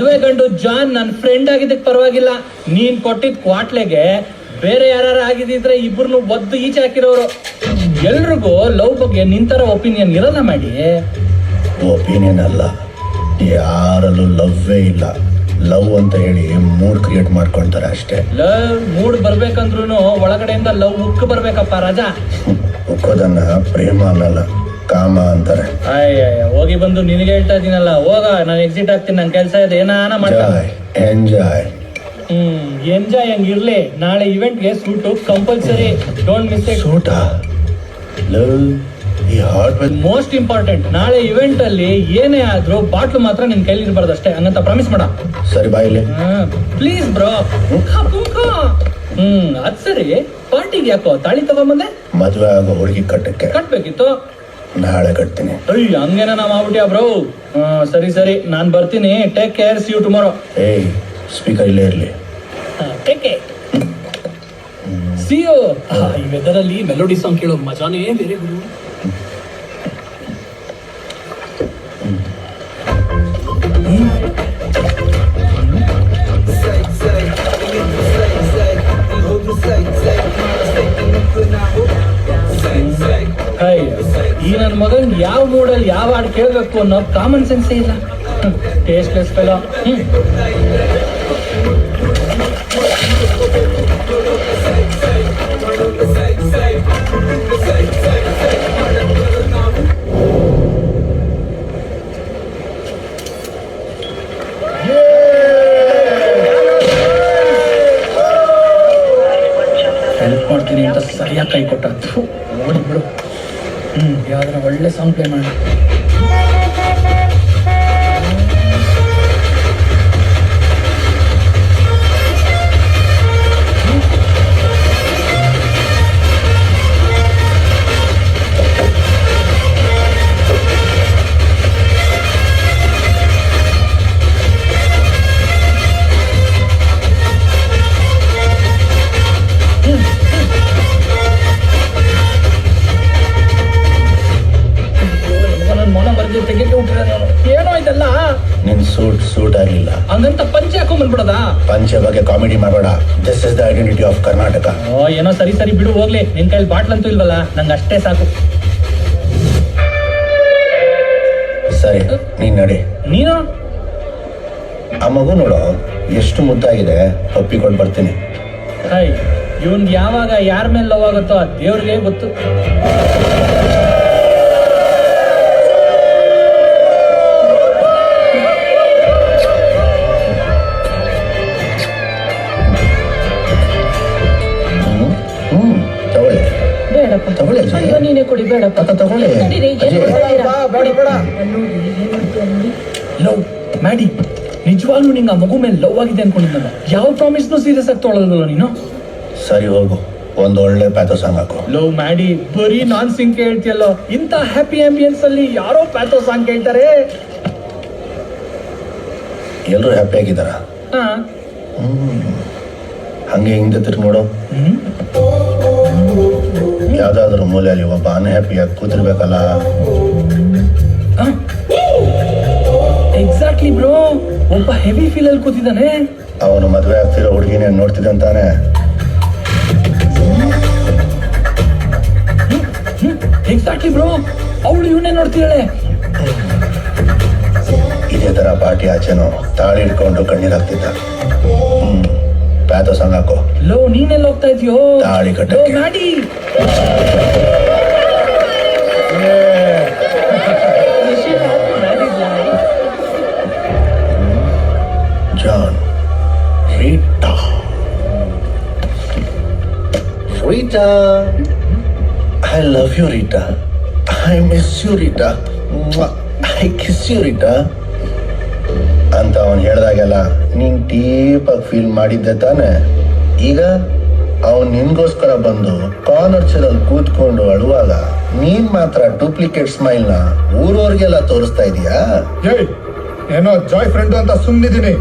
ಮದುವೆ ಗಂಡು ಜಾನ್ ನನ್ನ ಫ್ರೆಂಡ್ ಆಗಿದ್ದಕ್ಕೆ ಪರವಾಗಿಲ್ಲ, ನೀನ್ ಕೊಟ್ಟಿದ್ ಕ್ವಾಟ್ಲೆಗೆ ಬೇರೆ ಯಾರು ಆಗಿದ್ರೆ ಇಬ್ಬರನ್ನು ಒದ್ದು ಈಚೆ ಹಾಕಿರೋರು. ಎಲ್ರಿಗೂ ಲವ್ ಬಗ್ಗೆ ನಿಂತರ ಒಪಿನಿಯನ್ ಇರಲ್ಲ ಮಾಡಿ. ಒಪಿನಿಯನ್ ಅಲ್ಲ, ಯಾರಲ್ಲೂ ಲವ್ವೇ ಇಲ್ಲ. ಲವ್ ಅಂತ ಹೇಳಿ ಮೂಡ್ ಕ್ರಿಯೇಟ್ ಮಾಡ್ಕೊಂತಾರೆ ಅಷ್ಟೇ. ಲವ್ ಮೂಡ್ ಬರ್ಬೇಕಂದ್ರೂ ಒಳಗಡೆಯಿಂದ ಲವ್ ಉಕ್ಕ ಬರ್ಬೇಕಪ್ಪ ರಾಜಾ. ಉಕ್ಕೋದನ್ನ ಪ್ರೇಮ ಅನ್ನಲ್ಲ, ಕಾಮ ಅಂತಾರೆ. ಅಯ್ಯ ಹೋಗಿ ಬಂದು ನಿನಗೆ ಹೇಳ್ತಾ ಇದೀನಲ್ಲ, ಹೋಗ, ನಾನು ಎಕ್ಸಿಟ್ ಆಗ್ತೀನಿ, ನನ್ ಕೆಲಸ ಇದೆ, ಏನಾನ ಮಾಡ್ತಾ. ಎಂಜಾಯ್. ಎಂಜಾಯ್ ಹಂಗಿರ್ಲಿ. ನಾಳೆ ಇವೆಂಟ್ಗೆ suit compulsory, don't miss it. Suit most important. ನಾಳೆ ಇವೆಂಟ್ ಅಲ್ಲಿ ಏನೇ ಆದ್ರೂ ಬಾಟ್ಲು ಮಾತ್ರ ನಿನ್ ಕೈಲಿ ಇರಬಾರ್ದು ಅಷ್ಟೇ, ಹಂಗಂತ ಪ್ರಾಮಿಸ್ ಮಾಡ. ಸರಿ ಬಾಯಿಲಿ ಪ್ಲೀಸ್ ಬ್ರೋ. ಅದ್ ಸರಿ, ಪಾರ್ಟಿಗೆ ಯಾಕೋ ತಾಳಿ ತಗೊಂಬಂದೆ? ಮದ್ವೆ ಆಗೋ ಹುಡುಗಿ ಕಟ್ಬೇಕಿತ್ತು. ನಾಳೆ ಕಟ್ತೀನಿ. ಅಯ್ಯ ಹಂಗೇನ ನಾವ್ ಆಗ್ಬಿಟ್ಯಾ ಬ್ರೋ. ಸರಿ ಸರಿ, ನಾನ್ ಬರ್ತೀನಿ. Take care, see you tomorrow. ಏಯ್, ಸ್ಪೀಕರ್ ಇಲ್ಲೇ ಇರ್ಲಿ. Take care, see you. ಈ ವೆದರ್ ಅಲ್ಲಿ ಮೆಲೋಡಿ ಸಾಂಗ್ ಕೇಳೋ ಮಜಾನೇ ಬೇರೆ ಗುರು. ಈ ನನ್ನ ಮಗನ್ ಯಾವ ಮೂಡಲ್ಲಿ ಯಾವ ಹಾಡು ಕೇಳಬೇಕು ಅನ್ನೋ ಕಾಮನ್ ಸೆನ್ಸೇ ಇಲ್ಲ. Tasteless fellow. ಹೆಲ್ಪ್ ಮಾಡ್ತೀನಿ ಅಂತ ಸರಿಯಾಗಿ ಕೈ ಕೊಟ್ಟದ್ದು ನೋಡಿ ಬಿಡು. ಯಾವ್ದಾರ ಒಳ್ಳೆ ಸಾಂಗ್ ಪ್ಲೇ ಮಾಡಿ. ಏನೋ ಇದೆಲ್ಲ ನಿನ್ ಸೂಟ್ ಆಗಿಲ್ಲ ಹಂಗಂತ ಪಂಚೆ ಹಾಕೊಂಡ್ ಬಂದ್ಬಿಡದ. ಪಂಚೆ ಬಗ್ಗೆ ಕಾಮಿಡಿ ಮಾಡಬೇಡ. This is the identity of Karnataka. ಏನೋ ಸರಿ ಸರಿ ಬಿಡು ಹೋಗ್ಲಿ. ನಿನ್ ಕೈಲಿ ಬಾಟ್ಲಂತೂ ಇಲ್ವಲ್ಲ, ನಂಗೆ ಅಷ್ಟೇ ಸಾಕು. ಸರಿ, ನೀನ್ ನಡಿ. ನೀನು ಆ ಮಗು ನೋಡು ಎಷ್ಟು ಮುದ್ದಾಗಿದೆ, ಒಪ್ಪಿಕೊಂಡು ಬರ್ತೀನಿ. ಇವನ್ ಯಾವಾಗ ಯಾರ ಮೇಲೆ ಲವ್ ಆಗುತ್ತೋ ಆ ದೇವ್ರಿಗೆ ಗೊತ್ತು. ನೀನೇ ಕೊಡಿ. ಬೇಡಪ್ಪ ತಗೊಳ್ಳಿ. ಲವ್ ಮ್ಯಾಡಿ, ನಿಜವಾಗ್ಲೂ ನಿಂಗೆ ಆ ಮಗು ಮೇಲೆ ಲವ್ ಆಗಿದೆ ಅನ್ಕೊಂಡಿದ್ದಲ್ಲ. ಯಾವ ಪ್ರಾಮಿಸ್ನು ಸೀರಿಯಸ್ ಆಗಿ ತೊಗೊಳಲ್ಲ ನೀನು. ಸರಿ ಹೋಗು, ಒಂದು ಒಳ್ಳೆ ಪ್ಯಾಥೋ ಸಾಂಗ್ ಹಾಕು. ಲವ್ ಮ್ಯಾಡಿ, ಬರೀ ನಾನ್ ಸಿಂಗ್ ಕೇಳ್ತಿಯಲ್ಲೋ. ಇಂಥ ಹ್ಯಾಪಿ ಆಂಬಿಯನ್ಸ್ ಅಲ್ಲಿ ಯಾರೋ ಪ್ಯಾಥೋ ಸಾಂಗ್ ಕೇಳ್ತಾರೆ. ಎಲ್ಲರೂ ಹ್ಯಾಪಿ ಆಗಿದಾರ? ಹಂಗೆ ಹಿಂದೆ ತಿರ್ಗಿ ನೋಡು. ಯಾವ್ದಾದ್ರು ಮೂಲೆಯಲ್ಲಿ ಒಬ್ಬ ಅನ್ಹ್ಯಾಪಿಯಾಗಿ ಕೂತಿರ್ಬೇಕಲ್ಲ. ಎಕ್ಸಾಕ್ಟ್ಲಿ ಬ್ರೋ, ಒಬ್ಬ ಹೆವಿ ಫೀಲ್ ಅಲ್ಲಿ ಕೂತಿದ್ದಾನೆ. ಅವನು ಮದುವೆ ಆಗ್ತಿರೋ ಹುಡುಗಿನೇ ನೋಡ್ತಿದ್ದಂತಾನೆ. ಎಕ್ಸಾಕ್ಟ್ಲಿ ಬ್ರೋ, ಅವಳು ಇವನೇ ನೋಡ್ತಿದ್ದಾಳೆ. ಇದೇ ತರ ಪಾರ್ಟಿ ಆಚೆನೋ ತಾಳಿ ಇಟ್ಕೊಂಡು ಕಣ್ಣೀರಾಗ್ತಿದ್ದ. ಪ್ಯಾಥೋ ಸಾಂಗ್ ಹಾಕೋ. ಲೋ ನೀನೆಲ್ಲ ಹೋಗ್ತಾ ಇದೆಯೋ? ತಾಳಿ ಕಟ್ಟಕ್ಕೆ. Maddy, John, Rita, Rita, I love you Rita, I miss you Rita, I kiss you Rita ಅಂತ ಅವನು ಹೇಳ್ದಾಗೆಲ್ಲ ನೀನ್ ಡೀಪಾಗಿ ಫೀಲ್ ಮಾಡಿದ್ದೆ ತಾನೆ. ಈಗ ಅವನು ನಿನ್ಗೋಸ್ಕರ ಬಂದು ಕಾರ್ನರ್ ಚೇರಲ್ಲಿ ಕೂತ್ಕೊಂಡು ಅಳುವಾಗ ನೀನ್ ಮಾತ್ರ ಡೂಪ್ಲಿಕೇಟ್ ಸ್ಮೈಲ್ ನ ಊರವ್ರಿಗೆಲ್ಲ ತೋರಿಸ್ತಾ ಇದೀಯಾ? ಏನೋ ಜಾಯ್ ಫ್ರೆಂಡ್ ಅಂತ ಸುಮ್ಮನಿದ್ದೀನಿ.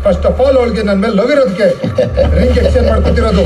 ಫಸ್ಟ್ ಆಫ್ ಆಲ್ ಅವಳಿಗೆ ನನ್ನ ಮೇಲೆ ಲವ್ ಇರೋದಕ್ಕೆ ರಿಂಗ್ ಎಕ್ಸ್ಚೇಂಜ್ ಮಾಡ್ಕೊತಿರೋದು.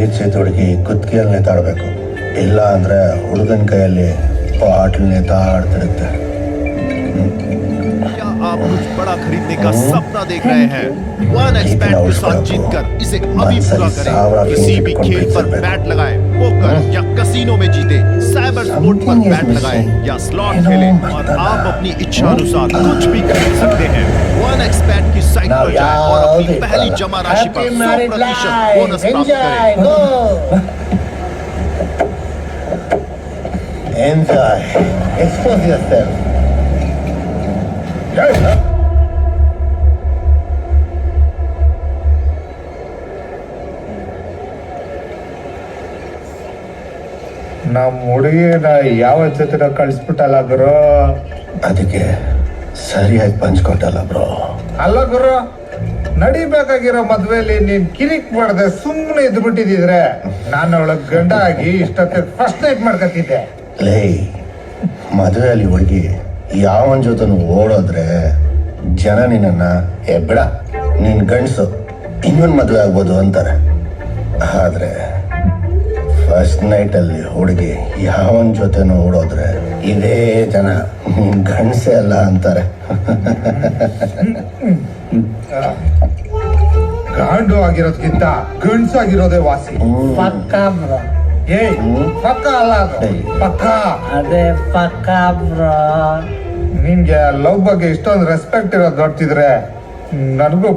ಪ್ರೀತಿಸಿದ ಹುಡುಗಿ ಕುತ್ತಿಗೆಯಲ್ಲಿ ನೇತಾಡಬೇಕು, ಇಲ್ಲ ಅಂದ್ರೆ ಹುಡುಗನ ಕೈಯಲ್ಲಿ ಬಾಟ್ಲ್ ನೇತಾಡ್ತಿರುತ್ತೆ. क्या आप कुछ बड़ा खरीदने का सपना देख रहे हैं? वन एक्सपैट के साथ जीतकर इसे अभी पूरा करें। किसी भी खेल पर बैट लगाएं, पोकर या कसिनो में जीते, साइबर स्पोर्ट पर बैट लगाएं या स्लॉट खेलें और आप अपनी इच्छा अनुसार कुछ भी खरीद सकते हैं। वन एक्सपैट की साइट पर जाएं और अपनी पहली जमा राशि पर 100% बोनस प्राप्त करें। Enjoy. Expose yourself. ನಮ್ ಹುಡುಗಿನ ಯಾವ ಜೊತೆ ಕಳಿಸ್ಬಿಟ್ಟಲ್ಲ ಗುರು. ಅದಕ್ಕೆ ಸರಿಯಾಗಿ ಪಂಚ್ಕೊಟ್ಟಲ್ಲ ಬ್ರೋ. ಅಲ್ಲ ಗುರು, ನಡಿಬೇಕಾಗಿರೋ ಮದ್ವೆಲಿ ನೀನ್ ಕಿರಿಕ್ ಮಾಡದೆ ಸುಮ್ಮನೆ ಇದ್ಬಿಟ್ಟಿದ್ರೆ ನಾನು ಅವಳಗ್ ಗಂಡ ಆಗಿ ಇಷ್ಟೊತ್ತಿಗೆ ಫಸ್ಟ್ ನೈಟ್ ಮಾಡ್ಕೊತಿದ್ದೆ. ಲೇ, ಮದುವೆಯಲ್ಲಿ ಹುಡುಗಿ ಯಾವನ್ ಜೊತೆನು ಓಡೋದ್ರೆ ಜನ ನಿನ್ನ ಬಿಡ ನೀನ್ ಗಂಡ್ಸು ಇನ್ನೊಂದು ಮದುವೆ ಆಗ್ಬೋದು ಅಂತಾರೆ. ಆದ್ರೆ ಫಸ್ಟ್ ನೈಟ್ ಅಲ್ಲಿ ಹುಡುಗಿ ಯಾವನ್ ಜೊತೆನೂ ಓಡೋದ್ರೆ ಇದೇ ಜನ ನೀನ್ ಗಂಡ್ಸೆ ಅಲ್ಲ ಅಂತಾರೆ. ಗಾಂಡು ಆಗಿರೋದ್ಕಿಂತ ಗಂಡ್ಸು ಆಗಿರೋದೇ ವಾಸಿ. ಪಕ್ಕ ಬ್ರೋ. ಏಯ್ ಪಕ್ಕ ಅಲ್ಲ ಅದು, ಪಕ್ಕ. ಅದೇ ಪಕ್ಕ ಬ್ರೋ. ನಿನ್ಗೆ ಲವ್ ಬಗ್ಗೆ ಇಷ್ಟೊಂದು ರೆಸ್ಪೆಕ್ಟ್ ಇರೋದು ನೋಡ್ತಿದ್ರೆ ನನಗೂ